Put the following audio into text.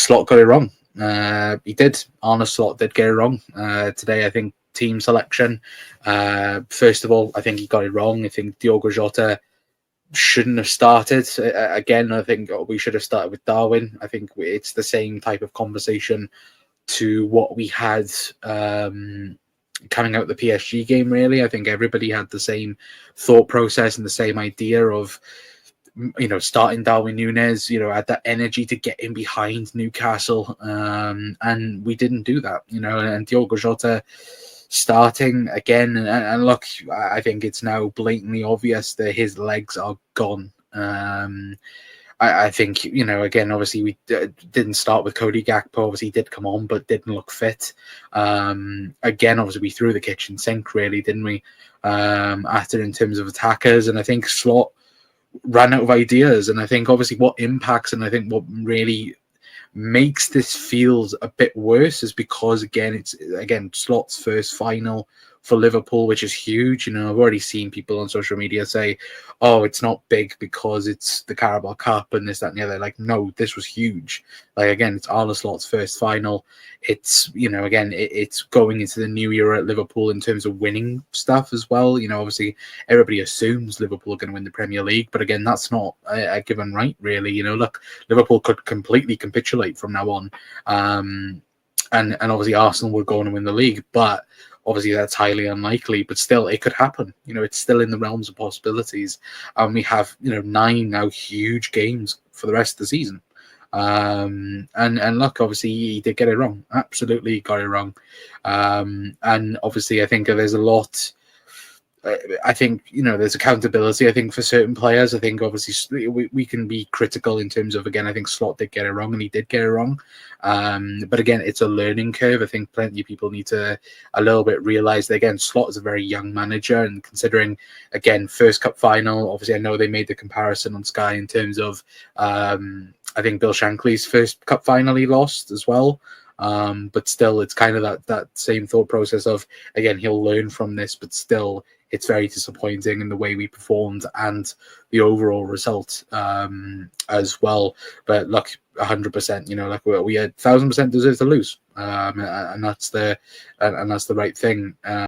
Slot got it wrong. He did. Arne Slot did get it wrong today. I think team selection. First of all, I think he got it wrong. I think Diogo Jota shouldn't have started. Again, I think we should have started with Darwin. I think it's the same type of conversation to what we had coming out the PSG game, really. I think everybody had the same thought process and the same idea of, starting Darwin Núñez, had that energy to get in behind Newcastle. And we didn't do that, and Diogo Jota starting again. And look, I think it's now blatantly obvious that his legs are gone. I think, again, obviously we didn't start with Cody Gakpo. Obviously he did come on, but didn't look fit. Again, obviously we threw the kitchen sink, really, didn't we? After, in terms of attackers. And I think Slot ran out of ideas. And I think obviously what impacts, and I think what really makes this feels a bit worse, is because it's Slot's first final for Liverpool, which is huge. I've already seen people on social media say, oh, it's not big because it's the Carabao Cup and this, that, and the other. Like, no, this was huge. Like, again, it's Arne Slot's first final. It's, it's going into the new era at Liverpool in terms of winning stuff as well. Obviously everybody assumes Liverpool are going to win the Premier League, but again, that's not a given right, really. Look, Liverpool could completely capitulate from now on. And obviously Arsenal would go on and win the league, but obviously that's highly unlikely, but still it could happen. It's still in the realms of possibilities. And we have, 9 now huge games for the rest of the season. And look, obviously he did get it wrong. Absolutely got it wrong. And obviously I think there's a lot. I think, there's accountability, I think, for certain players. I think, obviously, we can be critical in terms of, again, I think Slot did get it wrong, and he did get it wrong. But, again, it's a learning curve. I think plenty of people need to a little bit realise that, again, Slot is a very young manager, and considering, again, first cup final, obviously, I know they made the comparison on Sky in terms of, I think, Bill Shankly's first cup final he lost as well. But still, it's kind of that same thought process of, again, he'll learn from this, but still, it's very disappointing in the way we performed and the overall result as well. But look, 100%, we had 1,000% deserve to lose, and that's the right thing.